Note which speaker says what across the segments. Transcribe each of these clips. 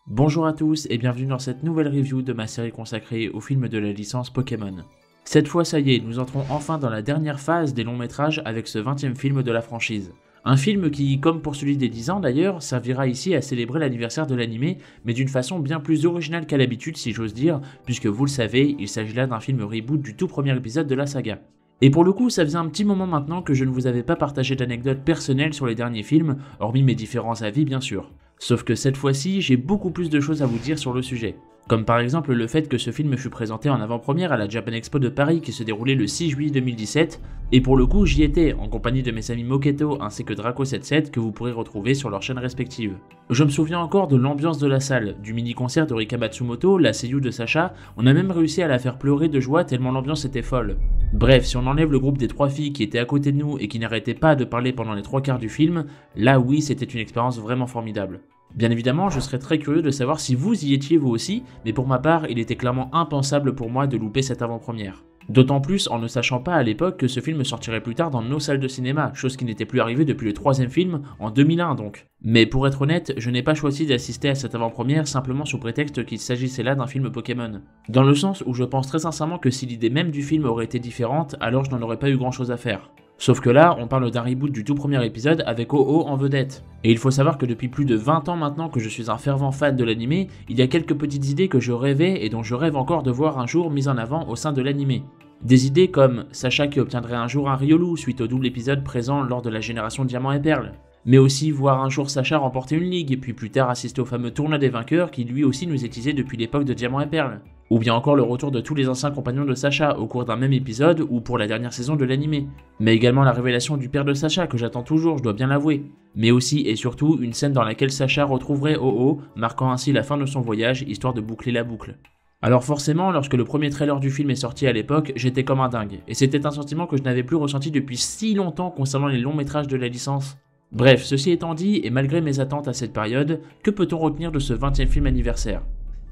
Speaker 1: Bonjour à tous et bienvenue dans cette nouvelle review de ma série consacrée au film de la licence Pokémon. Cette fois ça y est, nous entrons enfin dans la dernière phase des longs métrages avec ce 20e film de la franchise. Un film qui, comme pour celui des 10 ans d'ailleurs, servira ici à célébrer l'anniversaire de l'animé, mais d'une façon bien plus originale qu'à l'habitude si j'ose dire, puisque vous le savez, il s'agit là d'un film reboot du tout premier épisode de la saga. Et pour le coup, ça faisait un petit moment maintenant que je ne vous avais pas partagé d'anecdotes personnelles sur les derniers films, hormis mes différents avis bien sûr. Sauf que cette fois-ci, j'ai beaucoup plus de choses à vous dire sur le sujet. Comme par exemple le fait que ce film fut présenté en avant-première à la Japan Expo de Paris qui se déroulait le 6 juillet 2017, et pour le coup j'y étais, en compagnie de mes amis Moketo ainsi que Draco77 que vous pourrez retrouver sur leurs chaînes respectives. Je me souviens encore de l'ambiance de la salle, du mini-concert de Rika Matsumoto, la seiyuu de Sacha, on a même réussi à la faire pleurer de joie tellement l'ambiance était folle. Bref, si on enlève le groupe des 3 filles qui étaient à côté de nous et qui n'arrêtaient pas de parler pendant les 3 quarts du film, là oui c'était une expérience vraiment formidable. Bien évidemment, je serais très curieux de savoir si vous y étiez vous aussi, mais pour ma part, il était clairement impensable pour moi de louper cette avant-première. D'autant plus en ne sachant pas à l'époque que ce film sortirait plus tard dans nos salles de cinéma, chose qui n'était plus arrivée depuis le 3e film, en 2001 donc. Mais pour être honnête, je n'ai pas choisi d'assister à cette avant-première simplement sous prétexte qu'il s'agissait là d'un film Pokémon. Dans le sens où je pense très sincèrement que si l'idée même du film aurait été différente, alors je n'en aurais pas eu grand chose à faire. Sauf que là, on parle d'un reboot du tout premier épisode avec Oh-Oh en vedette. Et il faut savoir que depuis plus de 20 ans maintenant que je suis un fervent fan de l'animé, il y a quelques petites idées que je rêvais et dont je rêve encore de voir un jour mises en avant au sein de l'animé. Des idées comme Sacha qui obtiendrait un jour un Riolu suite au double épisode présent lors de la génération Diamant et Perle. Mais aussi voir un jour Sacha remporter une ligue, puis plus tard assister au fameux tournoi des vainqueurs qui lui aussi nous est teasé depuis l'époque de Diamant et Perle. Ou bien encore le retour de tous les anciens compagnons de Sacha au cours d'un même épisode ou pour la dernière saison de l'animé. Mais également la révélation du père de Sacha que j'attends toujours, je dois bien l'avouer. Mais aussi et surtout une scène dans laquelle Sacha retrouverait Oh-Oh, marquant ainsi la fin de son voyage, histoire de boucler la boucle. Alors forcément, lorsque le premier trailer du film est sorti à l'époque, j'étais comme un dingue, et c'était un sentiment que je n'avais plus ressenti depuis si longtemps concernant les longs métrages de la licence. Bref, ceci étant dit, et malgré mes attentes à cette période, que peut-on retenir de ce 20e film anniversaire ?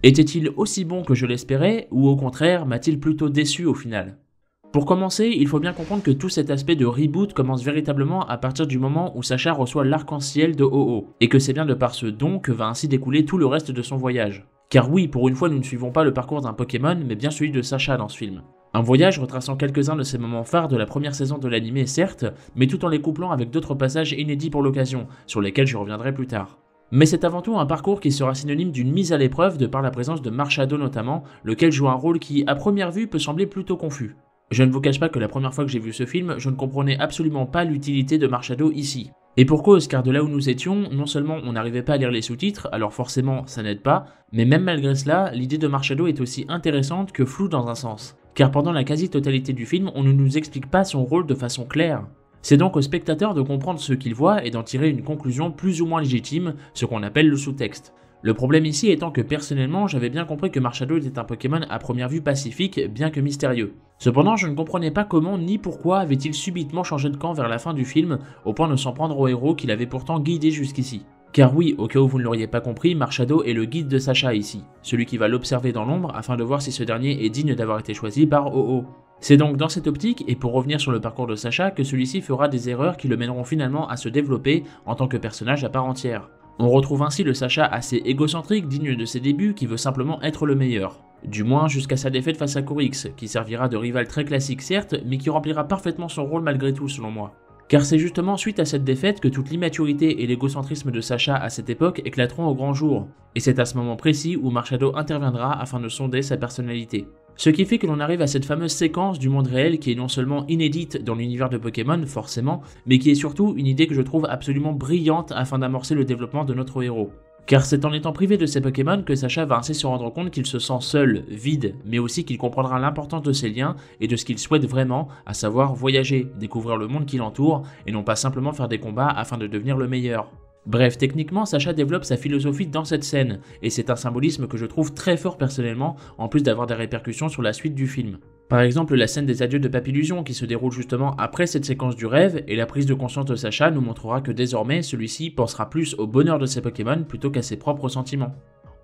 Speaker 1: Était-il aussi bon que je l'espérais, ou au contraire, m'a-t-il plutôt déçu au final ? Pour commencer, il faut bien comprendre que tout cet aspect de reboot commence véritablement à partir du moment où Sacha reçoit l'arc-en-ciel de Oh-Oh, et que c'est bien de par ce don que va ainsi découler tout le reste de son voyage. Car oui, pour une fois nous ne suivons pas le parcours d'un Pokémon, mais bien celui de Sacha dans ce film. Un voyage retraçant quelques-uns de ces moments phares de la première saison de l'animé certes, mais tout en les couplant avec d'autres passages inédits pour l'occasion, sur lesquels je reviendrai plus tard. Mais c'est avant tout un parcours qui sera synonyme d'une mise à l'épreuve de par la présence de Marshado notamment, lequel joue un rôle qui, à première vue, peut sembler plutôt confus. Je ne vous cache pas que la première fois que j'ai vu ce film, je ne comprenais absolument pas l'utilité de Marshado ici. Et pour cause, car de là où nous étions, non seulement on n'arrivait pas à lire les sous-titres, alors forcément ça n'aide pas, mais même malgré cela, l'idée de Marshado est aussi intéressante que floue dans un sens. Car pendant la quasi-totalité du film, on ne nous explique pas son rôle de façon claire. C'est donc au spectateur de comprendre ce qu'il voit et d'en tirer une conclusion plus ou moins légitime, ce qu'on appelle le sous-texte. Le problème ici étant que personnellement, j'avais bien compris que Marshado était un Pokémon à première vue pacifique, bien que mystérieux. Cependant, je ne comprenais pas comment ni pourquoi avait-il subitement changé de camp vers la fin du film, au point de s'en prendre au héros qu'il avait pourtant guidé jusqu'ici. Car oui, au cas où vous ne l'auriez pas compris, Marshado est le guide de Sacha ici, celui qui va l'observer dans l'ombre afin de voir si ce dernier est digne d'avoir été choisi par Oh-Oh. C'est donc dans cette optique, et pour revenir sur le parcours de Sacha, que celui-ci fera des erreurs qui le mèneront finalement à se développer en tant que personnage à part entière. On retrouve ainsi le Sacha assez égocentrique, digne de ses débuts, qui veut simplement être le meilleur. Du moins jusqu'à sa défaite face à Korix, qui servira de rival très classique certes, mais qui remplira parfaitement son rôle malgré tout selon moi. Car c'est justement suite à cette défaite que toute l'immaturité et l'égocentrisme de Sacha à cette époque éclateront au grand jour, et c'est à ce moment précis où Marshado interviendra afin de sonder sa personnalité. Ce qui fait que l'on arrive à cette fameuse séquence du monde réel qui est non seulement inédite dans l'univers de Pokémon, forcément, mais qui est surtout une idée que je trouve absolument brillante afin d'amorcer le développement de notre héros. Car c'est en étant privé de ses Pokémon que Sacha va ainsi se rendre compte qu'il se sent seul, vide, mais aussi qu'il comprendra l'importance de ses liens et de ce qu'il souhaite vraiment, à savoir voyager, découvrir le monde qui l'entoure, et non pas simplement faire des combats afin de devenir le meilleur. Bref, techniquement, Sacha développe sa philosophie dans cette scène, et c'est un symbolisme que je trouve très fort personnellement, en plus d'avoir des répercussions sur la suite du film. Par exemple, la scène des adieux de Papillusion qui se déroule justement après cette séquence du rêve, et la prise de conscience de Sacha nous montrera que désormais, celui-ci pensera plus au bonheur de ses Pokémon plutôt qu'à ses propres sentiments.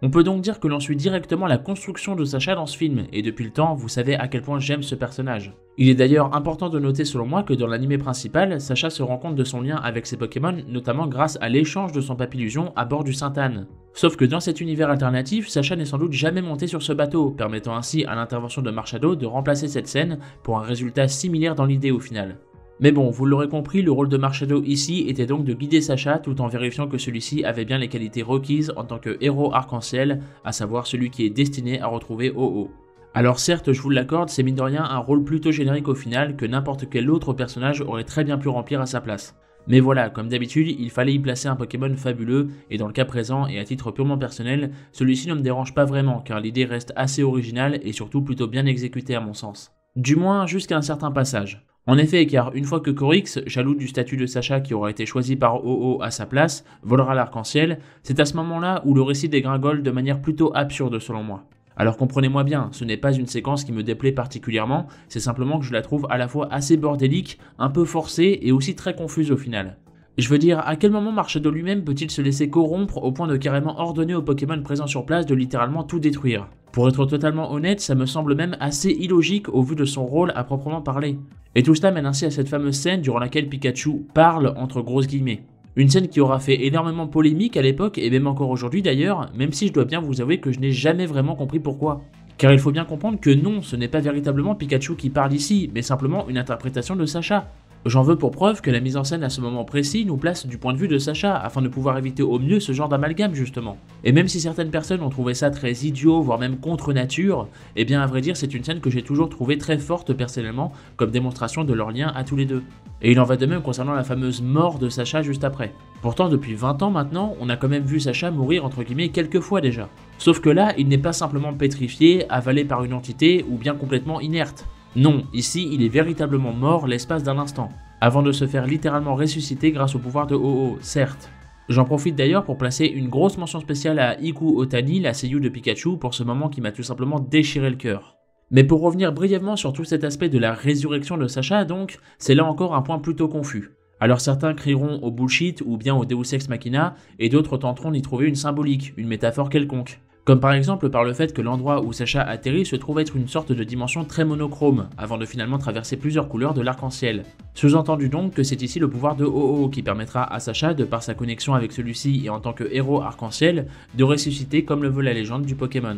Speaker 1: On peut donc dire que l'on suit directement la construction de Sacha dans ce film, et depuis le temps, vous savez à quel point j'aime ce personnage. Il est d'ailleurs important de noter selon moi que dans l'anime principal, Sacha se rend compte de son lien avec ses Pokémon, notamment grâce à l'échange de son Papillusion à bord du Sainte-Anne. Sauf que dans cet univers alternatif, Sacha n'est sans doute jamais monté sur ce bateau, permettant ainsi à l'intervention de Marshado de remplacer cette scène pour un résultat similaire dans l'idée au final. Mais bon, vous l'aurez compris, le rôle de Marshado ici était donc de guider Sacha tout en vérifiant que celui-ci avait bien les qualités requises en tant que héros arc-en-ciel, à savoir celui qui est destiné à retrouver Oh-Oh. Alors certes, je vous l'accorde, c'est mine de rien un rôle plutôt générique au final que n'importe quel autre personnage aurait très bien pu remplir à sa place. Mais voilà, comme d'habitude, il fallait y placer un Pokémon fabuleux, et dans le cas présent, et à titre purement personnel, celui-ci ne me dérange pas vraiment, car l'idée reste assez originale et surtout plutôt bien exécutée à mon sens. Du moins jusqu'à un certain passage. En effet, car une fois que Corix, jaloux du statut de Sacha qui aura été choisi par Oh-Oh à sa place, volera l'arc-en-ciel, c'est à ce moment-là où le récit dégringole de manière plutôt absurde selon moi. Alors comprenez-moi bien, ce n'est pas une séquence qui me déplaît particulièrement, c'est simplement que je la trouve à la fois assez bordélique, un peu forcée et aussi très confuse au final. Je veux dire, à quel moment Marshado lui-même peut-il se laisser corrompre au point de carrément ordonner aux Pokémon présents sur place de littéralement tout détruire? Pour être totalement honnête, ça me semble même assez illogique au vu de son rôle à proprement parler. Et tout cela mène ainsi à cette fameuse scène durant laquelle Pikachu parle entre grosses guillemets. Une scène qui aura fait énormément polémique à l'époque et même encore aujourd'hui d'ailleurs, même si je dois bien vous avouer que je n'ai jamais vraiment compris pourquoi. Car il faut bien comprendre que non, ce n'est pas véritablement Pikachu qui parle ici, mais simplement une interprétation de Sacha. J'en veux pour preuve que la mise en scène à ce moment précis nous place du point de vue de Sacha, afin de pouvoir éviter au mieux ce genre d'amalgame justement. Et même si certaines personnes ont trouvé ça très idiot, voire même contre nature, eh bien à vrai dire c'est une scène que j'ai toujours trouvée très forte personnellement, comme démonstration de leur lien à tous les deux. Et il en va de même concernant la fameuse mort de Sacha juste après. Pourtant depuis 20 ans maintenant, on a quand même vu Sacha mourir entre guillemets quelques fois déjà. Sauf que là, il n'est pas simplement pétrifié, avalé par une entité ou bien complètement inerte. Non, ici il est véritablement mort l'espace d'un instant, avant de se faire littéralement ressusciter grâce au pouvoir de Oh-Oh, certes. J'en profite d'ailleurs pour placer une grosse mention spéciale à Iku Otani, la seiyuu de Pikachu, pour ce moment qui m'a tout simplement déchiré le cœur. Mais pour revenir brièvement sur tout cet aspect de la résurrection de Sacha donc, c'est là encore un point plutôt confus. Alors certains crieront au bullshit ou bien au Deus Ex Machina, et d'autres tenteront d'y trouver une symbolique, une métaphore quelconque. Comme par exemple par le fait que l'endroit où Sacha atterrit se trouve être une sorte de dimension très monochrome, avant de finalement traverser plusieurs couleurs de l'arc-en-ciel. Sous-entendu donc que c'est ici le pouvoir de Oh-Oh qui permettra à Sacha, de par sa connexion avec celui-ci et en tant que héros arc-en-ciel, de ressusciter comme le veut la légende du Pokémon.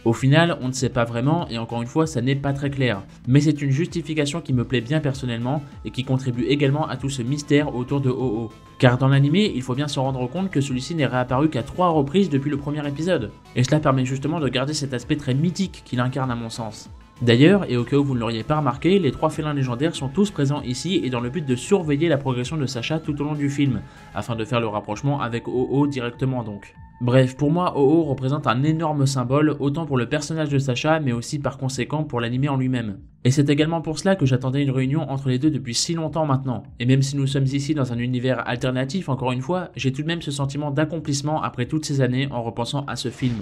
Speaker 1: Au final, on ne sait pas vraiment, et encore une fois, ça n'est pas très clair. Mais c'est une justification qui me plaît bien personnellement, et qui contribue également à tout ce mystère autour de Oh-Oh. Car dans l'animé, il faut bien se rendre compte que celui-ci n'est réapparu qu'à 3 reprises depuis le premier épisode. Et cela permet justement de garder cet aspect très mythique qu'il incarne à mon sens. D'ailleurs, et au cas où vous ne l'auriez pas remarqué, les 3 félins légendaires sont tous présents ici et dans le but de surveiller la progression de Sacha tout au long du film, afin de faire le rapprochement avec Oh-Oh directement donc. Bref, pour moi, Oh-Oh représente un énorme symbole, autant pour le personnage de Sacha, mais aussi par conséquent pour l'anime en lui-même. Et c'est également pour cela que j'attendais une réunion entre les deux depuis si longtemps maintenant. Et même si nous sommes ici dans un univers alternatif, encore une fois, j'ai tout de même ce sentiment d'accomplissement après toutes ces années en repensant à ce film.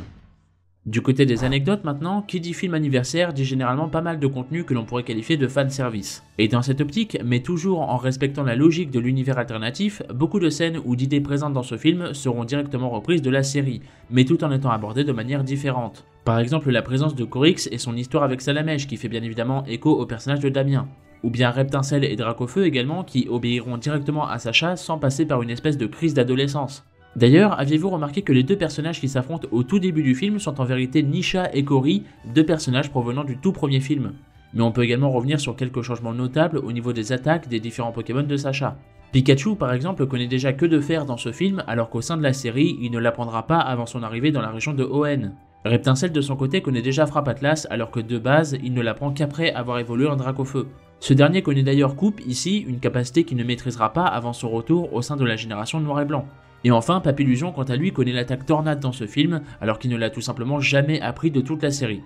Speaker 1: Du côté des anecdotes maintenant, qui dit film anniversaire dit généralement pas mal de contenu que l'on pourrait qualifier de fanservice. Et dans cette optique, mais toujours en respectant la logique de l'univers alternatif, beaucoup de scènes ou d'idées présentes dans ce film seront directement reprises de la série, mais tout en étant abordées de manière différente. Par exemple la présence de Corix et son histoire avec Salamèche qui fait bien évidemment écho au personnage de Damien. Ou bien Reptincelle et Dracofeu également qui obéiront directement à Sacha sans passer par une espèce de crise d'adolescence. D'ailleurs, aviez-vous remarqué que les deux personnages qui s'affrontent au tout début du film sont en vérité Nisha et Cory, deux personnages provenant du tout premier film. Mais on peut également revenir sur quelques changements notables au niveau des attaques des différents Pokémon de Sacha. Pikachu par exemple connaît déjà que de fer dans ce film alors qu'au sein de la série, il ne l'apprendra pas avant son arrivée dans la région de Hoenn. Reptincelle de son côté connaît déjà Frappe Atlas alors que de base, il ne l'apprend qu'après avoir évolué en Dracofeu. Ce dernier connaît d'ailleurs Coupe ici, une capacité qu'il ne maîtrisera pas avant son retour au sein de la génération noir et blanc. Et enfin, Papillusion quant à lui connaît l'attaque Tornade dans ce film, alors qu'il ne l'a tout simplement jamais appris de toute la série.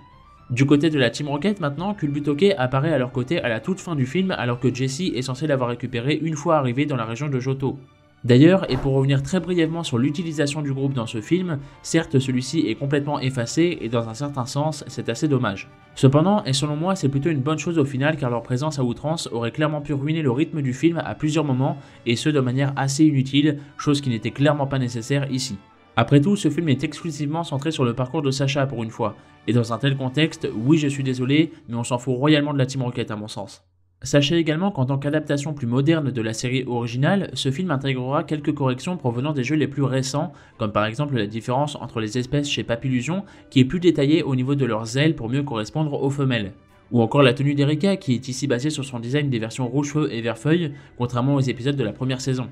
Speaker 1: Du côté de la Team Rocket maintenant, Culbutoke apparaît à leur côté à la toute fin du film alors que Jessie est censé l'avoir récupéré une fois arrivé dans la région de Johto. D'ailleurs, et pour revenir très brièvement sur l'utilisation du groupe dans ce film, certes celui-ci est complètement effacé et dans un certain sens c'est assez dommage. Cependant, et selon moi c'est plutôt une bonne chose au final car leur présence à outrance aurait clairement pu ruiner le rythme du film à plusieurs moments et ce de manière assez inutile, chose qui n'était clairement pas nécessaire ici. Après tout, ce film est exclusivement centré sur le parcours de Sacha pour une fois, et dans un tel contexte, oui je suis désolé, mais on s'en fout royalement de la Team Rocket à mon sens. Sachez également qu'en tant qu'adaptation plus moderne de la série originale, ce film intégrera quelques corrections provenant des jeux les plus récents, comme par exemple la différence entre les espèces chez Papillusion, qui est plus détaillée au niveau de leurs ailes pour mieux correspondre aux femelles. Ou encore la tenue d'Erika, qui est ici basée sur son design des versions rouge-feu et vert-feuille, contrairement aux épisodes de la première saison.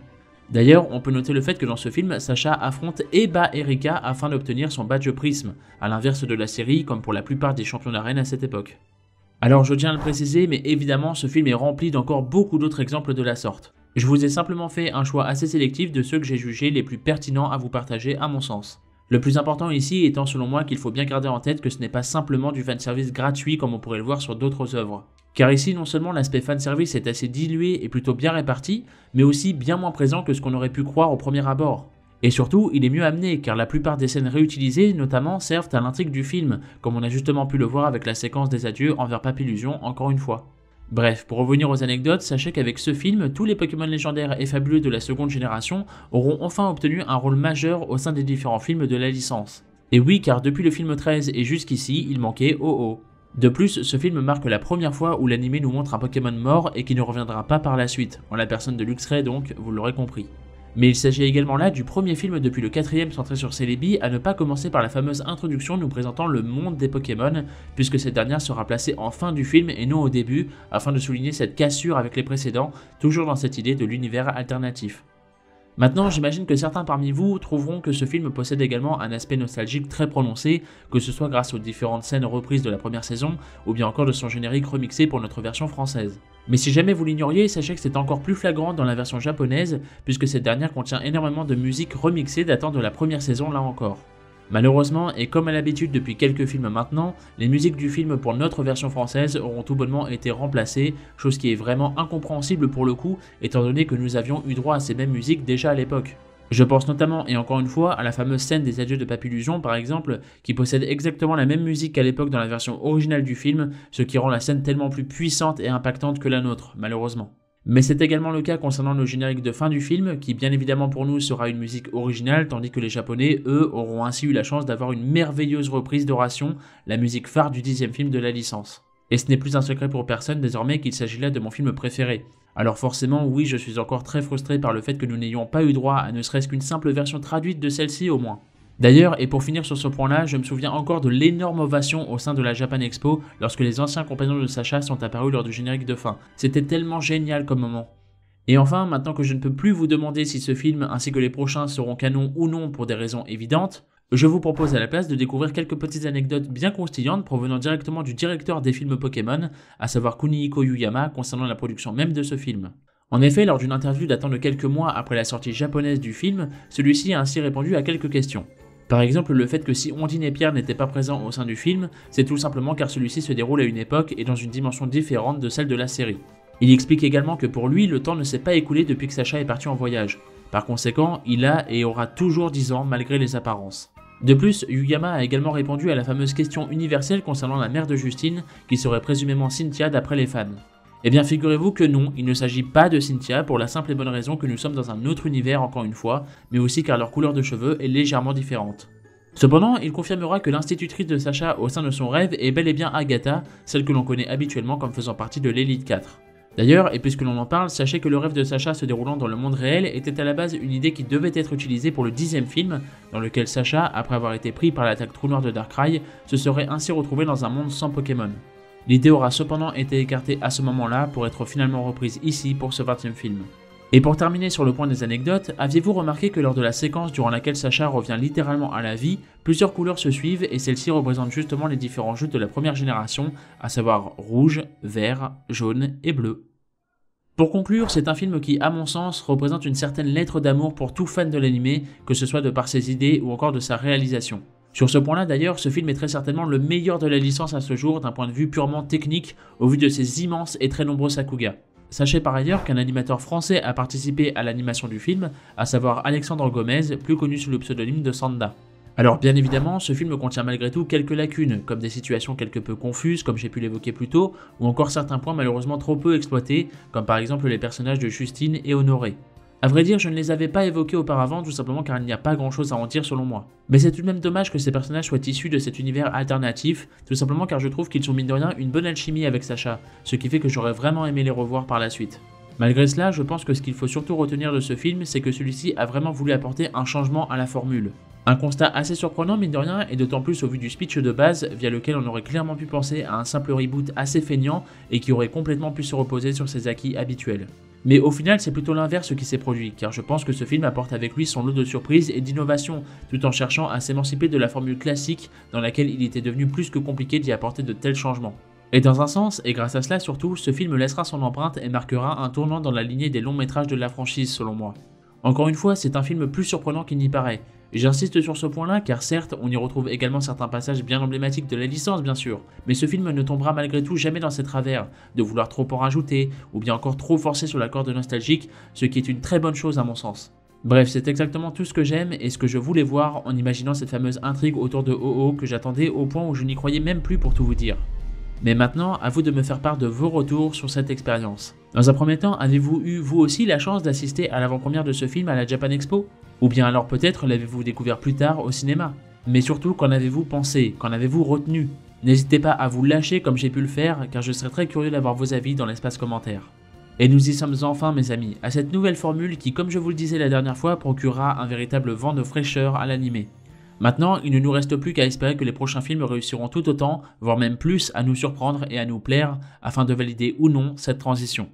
Speaker 1: D'ailleurs, on peut noter le fait que dans ce film, Sacha affronte et bat Erika afin d'obtenir son badge prisme, à l'inverse de la série comme pour la plupart des champions d'arène à cette époque. Alors je tiens à le préciser, mais évidemment ce film est rempli d'encore beaucoup d'autres exemples de la sorte. Je vous ai simplement fait un choix assez sélectif de ceux que j'ai jugés les plus pertinents à vous partager à mon sens. Le plus important ici étant selon moi qu'il faut bien garder en tête que ce n'est pas simplement du fanservice gratuit comme on pourrait le voir sur d'autres œuvres. Car ici non seulement l'aspect fanservice est assez dilué et plutôt bien réparti, mais aussi bien moins présent que ce qu'on aurait pu croire au premier abord. Et surtout, il est mieux amené car la plupart des scènes réutilisées notamment servent à l'intrigue du film, comme on a justement pu le voir avec la séquence des adieux envers Papillusion encore une fois. Bref, pour revenir aux anecdotes, sachez qu'avec ce film, tous les Pokémon légendaires et fabuleux de la seconde génération auront enfin obtenu un rôle majeur au sein des différents films de la licence. Et oui, car depuis le film 13 et jusqu'ici, il manquait Oh-Oh. De plus, ce film marque la première fois où l'anime nous montre un Pokémon mort et qui ne reviendra pas par la suite, en la personne de Luxray donc, vous l'aurez compris. Mais il s'agit également là du premier film depuis le 4ème centré sur Celebi à ne pas commencer par la fameuse introduction nous présentant le monde des Pokémon, puisque cette dernière sera placée en fin du film et non au début, afin de souligner cette cassure avec les précédents, toujours dans cette idée de l'univers alternatif. Maintenant, j'imagine que certains parmi vous trouveront que ce film possède également un aspect nostalgique très prononcé, que ce soit grâce aux différentes scènes reprises de la première saison, ou bien encore de son générique remixé pour notre version française. Mais si jamais vous l'ignoriez, sachez que c'est encore plus flagrant dans la version japonaise, puisque cette dernière contient énormément de musique remixée datant de la première saison là encore. Malheureusement, et comme à l'habitude depuis quelques films maintenant, les musiques du film pour notre version française auront tout bonnement été remplacées, chose qui est vraiment incompréhensible pour le coup, étant donné que nous avions eu droit à ces mêmes musiques déjà à l'époque. Je pense notamment, et encore une fois, à la fameuse scène des adieux de Papillusion par exemple, qui possède exactement la même musique qu'à l'époque dans la version originale du film, ce qui rend la scène tellement plus puissante et impactante que la nôtre, malheureusement. Mais c'est également le cas concernant le générique de fin du film, qui bien évidemment pour nous sera une musique originale, tandis que les Japonais, eux, auront ainsi eu la chance d'avoir une merveilleuse reprise d'Oration, la musique phare du 10e film de la licence. Et ce n'est plus un secret pour personne désormais qu'il s'agit là de mon film préféré. Alors forcément, oui, je suis encore très frustré par le fait que nous n'ayons pas eu droit à ne serait-ce qu'une simple version traduite de celle-ci au moins. D'ailleurs, et pour finir sur ce point-là, je me souviens encore de l'énorme ovation au sein de la Japan Expo lorsque les anciens compagnons de Sacha sont apparus lors du générique de fin. C'était tellement génial comme moment. Et enfin, maintenant que je ne peux plus vous demander si ce film ainsi que les prochains seront canons ou non pour des raisons évidentes, je vous propose à la place de découvrir quelques petites anecdotes bien croustillantes provenant directement du directeur des films Pokémon, à savoir Kunihiko Yuyama, concernant la production même de ce film. En effet, lors d'une interview datant de quelques mois après la sortie japonaise du film, celui-ci a ainsi répondu à quelques questions. Par exemple, le fait que si Ondine et Pierre n'étaient pas présents au sein du film, c'est tout simplement car celui-ci se déroule à une époque et dans une dimension différente de celle de la série. Il explique également que pour lui, le temps ne s'est pas écoulé depuis que Sacha est parti en voyage. Par conséquent, il a et aura toujours 10 ans malgré les apparences. De plus, Yuyama a également répondu à la fameuse question universelle concernant la mère de Justine, qui serait présumément Cynthia d'après les fans. Eh bien figurez-vous que non, il ne s'agit pas de Cynthia pour la simple et bonne raison que nous sommes dans un autre univers encore une fois, mais aussi car leur couleur de cheveux est légèrement différente. Cependant, il confirmera que l'institutrice de Sacha au sein de son rêve est bel et bien Agatha, celle que l'on connaît habituellement comme faisant partie de l'Elite 4. D'ailleurs, et puisque l'on en parle, sachez que le rêve de Sacha se déroulant dans le monde réel était à la base une idée qui devait être utilisée pour le 10e film, dans lequel Sacha, après avoir été pris par l'attaque Trou Noir de Darkrai, se serait ainsi retrouvé dans un monde sans Pokémon. L'idée aura cependant été écartée à ce moment-là pour être finalement reprise ici pour ce 20e film. Et pour terminer sur le point des anecdotes, aviez-vous remarqué que lors de la séquence durant laquelle Sacha revient littéralement à la vie, plusieurs couleurs se suivent et celles-ci représentent justement les différents jeux de la première génération, à savoir rouge, vert, jaune et bleu. Pour conclure, c'est un film qui, à mon sens, représente une certaine lettre d'amour pour tout fan de l'anime, que ce soit de par ses idées ou encore de sa réalisation. Sur ce point-là d'ailleurs, ce film est très certainement le meilleur de la licence à ce jour d'un point de vue purement technique, au vu de ses immenses et très nombreux Sakuga. Sachez par ailleurs qu'un animateur français a participé à l'animation du film, à savoir Alexandre Gomez, plus connu sous le pseudonyme de Sanda. Alors bien évidemment, ce film contient malgré tout quelques lacunes, comme des situations quelque peu confuses, comme j'ai pu l'évoquer plus tôt, ou encore certains points malheureusement trop peu exploités, comme par exemple les personnages de Justine et Honoré. A vrai dire, je ne les avais pas évoqués auparavant, tout simplement car il n'y a pas grand chose à en dire selon moi. Mais c'est tout de même dommage que ces personnages soient issus de cet univers alternatif, tout simplement car je trouve qu'ils ont mine de rien une bonne alchimie avec Sacha, ce qui fait que j'aurais vraiment aimé les revoir par la suite. Malgré cela, je pense que ce qu'il faut surtout retenir de ce film, c'est que celui-ci a vraiment voulu apporter un changement à la formule. Un constat assez surprenant mine de rien, et d'autant plus au vu du speech de base, via lequel on aurait clairement pu penser à un simple reboot assez feignant et qui aurait complètement pu se reposer sur ses acquis habituels. Mais au final, c'est plutôt l'inverse qui s'est produit, car je pense que ce film apporte avec lui son lot de surprises et d'innovations, tout en cherchant à s'émanciper de la formule classique dans laquelle il était devenu plus que compliqué d'y apporter de tels changements. Et dans un sens, et grâce à cela surtout, ce film laissera son empreinte et marquera un tournant dans la lignée des longs métrages de la franchise selon moi. Encore une fois, c'est un film plus surprenant qu'il n'y paraît. J'insiste sur ce point-là car certes, on y retrouve également certains passages bien emblématiques de la licence bien sûr, mais ce film ne tombera malgré tout jamais dans ses travers, de vouloir trop en rajouter, ou bien encore trop forcer sur la corde nostalgique, ce qui est une très bonne chose à mon sens. Bref, c'est exactement tout ce que j'aime et ce que je voulais voir en imaginant cette fameuse intrigue autour de Oh-Oh que j'attendais au point où je n'y croyais même plus pour tout vous dire. Mais maintenant, à vous de me faire part de vos retours sur cette expérience. Dans un premier temps, avez-vous eu vous aussi la chance d'assister à l'avant-première de ce film à la Japan Expo? Ou bien alors peut-être l'avez-vous découvert plus tard au cinéma? Mais surtout, qu'en avez-vous pensé? Qu'en avez-vous retenu? N'hésitez pas à vous lâcher comme j'ai pu le faire, car je serais très curieux d'avoir vos avis dans l'espace commentaire. Et nous y sommes enfin mes amis, à cette nouvelle formule qui, comme je vous le disais la dernière fois, procurera un véritable vent de fraîcheur à l'animé. Maintenant, il ne nous reste plus qu'à espérer que les prochains films réussiront tout autant, voire même plus, à nous surprendre et à nous plaire, afin de valider ou non cette transition.